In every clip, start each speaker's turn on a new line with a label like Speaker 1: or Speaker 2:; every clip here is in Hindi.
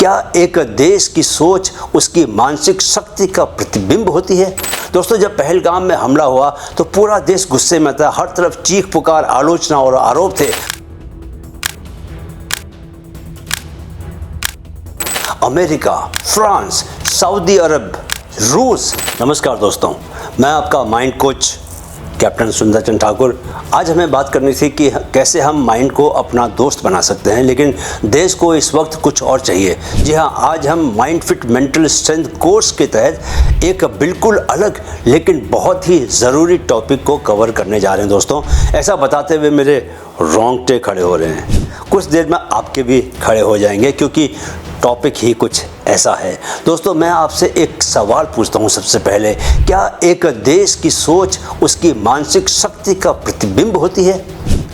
Speaker 1: क्या एक देश की सोच उसकी मानसिक शक्ति का प्रतिबिंब होती है? दोस्तों, जब पहलगाम में हमला हुआ तो पूरा देश गुस्से में था। हर तरफ चीख पुकार, आलोचना और आरोप थे। अमेरिका, फ्रांस, सऊदी अरब, रूस। नमस्कार दोस्तों, मैं आपका माइंड कोच कैप्टन सुंदर चंद ठाकुर। आज हमें बात करनी थी कि कैसे हम माइंड को अपना दोस्त बना सकते हैं, लेकिन देश को इस वक्त कुछ और चाहिए। जी हाँ, आज हम mind fit mental strength course के तहत एक बिल्कुल अलग लेकिन बहुत ही ज़रूरी टॉपिक को कवर करने जा रहे हैं। दोस्तों, ऐसा बताते हुए मेरे रोंगटे खड़े हो रहे हैं। कुछ देर में आपके भी खड़े हो जाएंगे, क्योंकि टॉपिक ही कुछ ऐसा है। दोस्तों, मैं आपसे एक सवाल पूछता हूँ सबसे पहले, क्या एक देश की सोच उसकी मानसिक शक्ति का प्रतिबिंब होती है?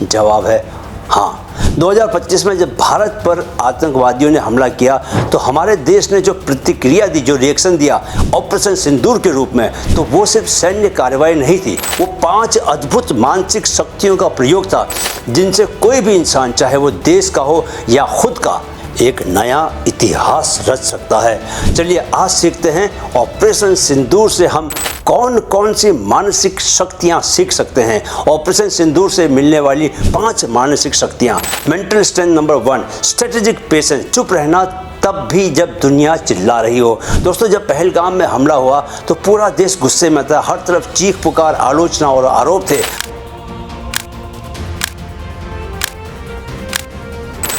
Speaker 1: जवाब है हाँ। 2025 में जब भारत पर आतंकवादियों ने हमला किया तो हमारे देश ने जो प्रतिक्रिया दी, जो रिएक्शन दिया ऑपरेशन सिंदूर के रूप में, तो वो सिर्फ सैन्य कार्रवाई नहीं थी, वो 5 अद्भुत मानसिक शक्तियों का प्रयोग था, जिनसे कोई भी इंसान, चाहे वो देश का हो या खुद का, एक नया इतिहास रच सकता है। चलिए आज सीखते हैं ऑपरेशन सिंदूर से हम कौन कौन सी मानसिक शक्तियां सीख सकते हैं। ऑपरेशन सिंदूर से मिलने वाली 5 मानसिक शक्तियां। Mental strength number 1, strategic patience, चुप रहना तब भी जब दुनिया चिल्ला रही हो। दोस्तों, जब पहलगाम में हमला हुआ तो पूरा देश गुस्से में था। हर तरफ चीख पुकार, आलोचना और आरोप थे।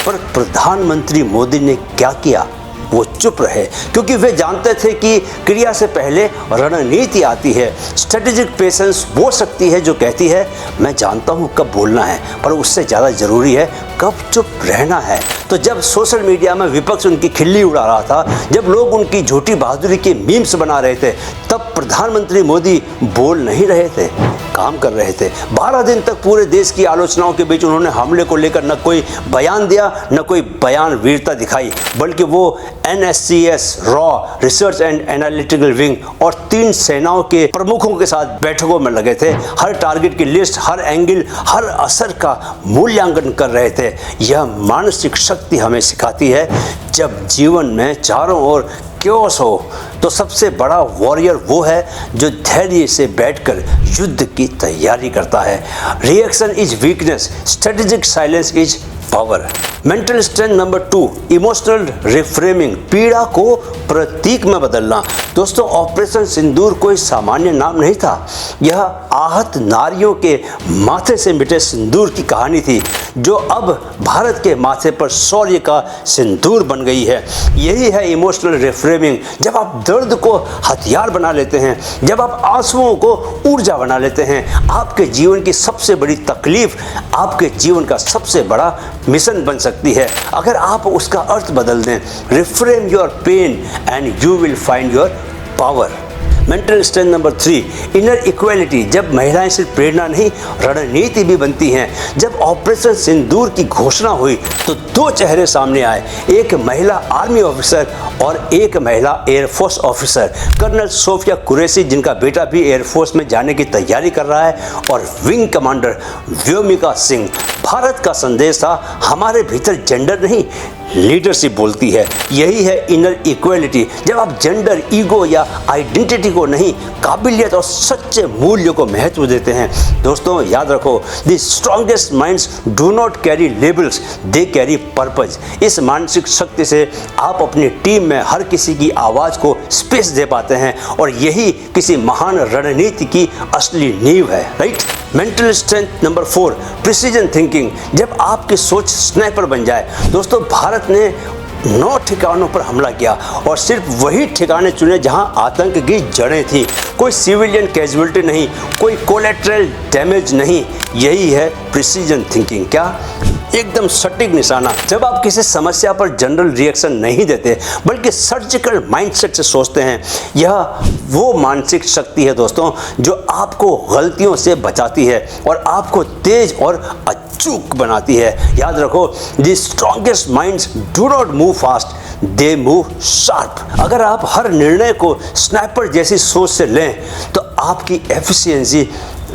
Speaker 1: पर प्रधानमंत्री मोदी ने क्या किया? वो चुप रहे, क्योंकि वे जानते थे कि क्रिया से पहले रणनीति आती है। स्ट्रेटेजिक पेशेंस वो शक्ति है जो कहती है मैं जानता हूँ कब बोलना है, पर उससे ज़्यादा ज़रूरी है कब चुप रहना है। तो जब सोशल मीडिया में विपक्ष उनकी खिल्ली उड़ा रहा था, जब लोग उनकी झूठी बहादुरी के मीम्स बना रहे थे, तब प्रधानमंत्री मोदी बोल नहीं रहे थे, काम कर रहे थे। 12 दिन तक पूरे देश की आलोचनाओं के बीच उन्होंने हमले को लेकर न कोई बयान दिया, न कोई बयान वीरता दिखाई, बल्कि वो NSCS, raw, research and analytical wing और 3 सेनाओं के प्रमुखों के साथ बैठकों में लगे थे। हर टारगेट की लिस्ट, हर एंगल, हर असर का मूल्यांकन कर रहे थे। यह मानसिक शक्ति हमें सिखाती है, जब जीवन में चारों ओर क्योस हो तो सबसे बड़ा वॉरियर वो है जो धैर्य से बैठकर युद्ध की तैयारी करता है। Reaction is weakness, strategic silence is power. Mental strength number 2, emotional reframing, पीड़ा को प्रतीक में बदलना। दोस्तों, ऑपरेशन सिंदूर कोई सामान्य नाम नहीं था। यह आहत नारियों के माथे से मिटे सिंदूर की कहानी थी, जो अब भारत के माथे पर शौर्य का सिंदूर बन गई है। यही है इमोशनल रिफ्रेमिंग। जब आप दर्द को हथियार बना लेते हैं, जब आप आंसुओं को ऊर्जा बना लेते हैं, आपके जीवन की सबसे बड़ी तकलीफ आपके जीवन का सबसे बड़ा मिशन बन सकती है, अगर आप उसका अर्थ बदल दें। Reframe your pain and you will find your power. Mental strength number 3, inner equality, जब महिलाएं सिर्फ प्रेरणा नहीं रणनीति भी बनती हैं। जब ऑपरेशन सिंदूर की घोषणा हुई तो 2 चेहरे सामने आए, एक महिला आर्मी ऑफिसर और एक महिला air force officer, colonel Sofia Qureshi, जिनका बेटा भी एयरफोर्स में जाने की तैयारी कर रहा है, और विंग कमांडर व्योमिका सिंह। भारत का संदेश था, हमारे भीतर जेंडर नहीं, लीडरशिप बोलती है। यही है इनर इक्वालिटी। जब आप जेंडर, ईगो या आइडेंटिटी को नहीं, काबिलियत और सच्चे मूल्य को महत्व देते हैं। दोस्तों, याद रखो, the strongest minds do not carry labels, they carry purpose. इस मानसिक शक्ति से आप अपनी टीम में हर किसी की आवाज़ को स्पेस दे पाते हैं, और यही किसी महान रणनीति की असली नींव है। Right. Mental strength number 4, precision thinking, जब आपकी सोच स्नाइपर बन जाए। दोस्तों, भारत ने 9 ठिकानों पर हमला किया, और सिर्फ वही ठिकाने चुने जहां आतंक की जड़ें थी। कोई सिविलियन कैजुअलिटी नहीं, कोई कोलेटरल डैमेज नहीं। यही है प्रिसीजन थिंकिंग। क्या? एकदम सटीक निशाना। जब आप किसी समस्या पर जनरल रिएक्शन नहीं देते, बल्कि सर्जिकल माइंडसेट से सोचते हैं, यह वो मानसिक शक्ति है दोस्तों, जो आपको गलतियों से बचाती है और आपको तेज और अचूक बनाती है। याद रखो, the strongest minds do not move fast, they move sharp. अगर आप हर निर्णय को स्नाइपर जैसी सोच से लें तो आपकी एफिशिएंसी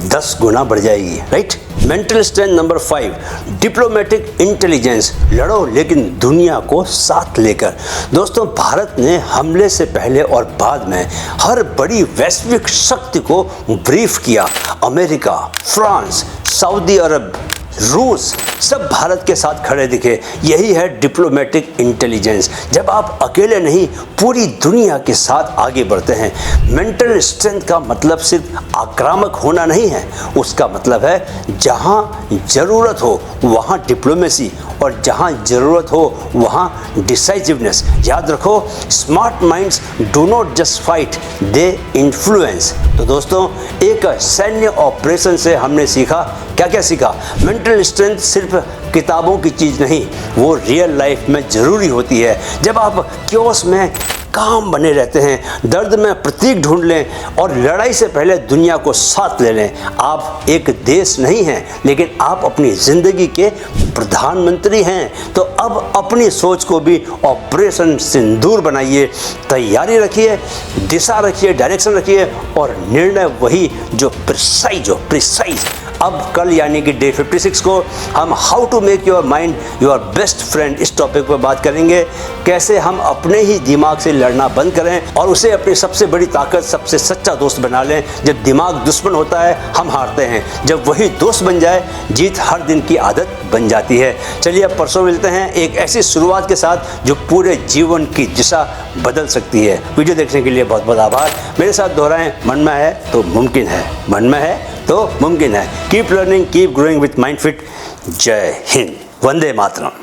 Speaker 1: 10 गुना बढ़ जाएगी, right. Mental strength number 5, diplomatic intelligence. लड़ो लेकिन दुनिया को साथ लेकर। दोस्तों, भारत ने हमले से पहले और बाद में हर बड़ी वैश्विक शक्ति को ब्रीफ किया। अमेरिका, फ्रांस, सऊदी अरब, रूस सब भारत के साथ खड़े दिखे। यही है डिप्लोमेटिक इंटेलिजेंस। जब आप अकेले नहीं, पूरी दुनिया के साथ आगे बढ़ते हैं। मेंटल स्ट्रेंथ का मतलब सिर्फ आक्रामक होना नहीं है, उसका मतलब है जहां जरूरत हो वहां डिप्लोमेसी, और जहां जरूरत हो वहां डिसाइसिवनेस। याद रखो, smart minds do not just fight, they influence. तो दोस्तों, एक सैन्य ऑपरेशन से हमने सीखा, क्या क्या सीखा? मेंटल स्ट्रेंथ सिर्फ किताबों की चीज़ नहीं, वो रियल लाइफ में ज़रूरी होती है। जब आप क्योस में काम बने रहते हैं, दर्द में प्रतीक ढूंढ लें और लड़ाई से पहले दुनिया को साथ ले लें। आप एक देश नहीं हैं, लेकिन आप अपनी ज़िंदगी के प्रधानमंत्री हैं। तो अब अपनी सोच को भी ऑपरेशन सिंदूर बनाइए, तैयारी रखिए, दिशा रखिए, डायरेक्शन रखिए, और निर्णय वही जो प्रिसाइज। अब कल यानी कि डे 56 को हम how to make your mind your best friend इस टॉपिक पर बात करेंगे। कैसे हम अपने ही दिमाग से लड़ना बंद करें और उसे अपनी सबसे बड़ी ताकत, सबसे सच्चा दोस्त बना लें। जब दिमाग दुश्मन होता है, हम हारते हैं। जब वही दोस्त बन जाए, जीत हर दिन की आदत बन जाती है। चलिए, अब परसों मिलते हैं एक ऐसी शुरुआत के साथ जो पूरे जीवन की दिशा बदल सकती है। वीडियो देखने के लिए बहुत बहुत आभार। मेरे साथ दोहराएं, मन में है तो मुमकिन है, मन में है तो मुमकिन है। Keep learning, keep growing with mind fit. जय हिंद, वंदे मातरम।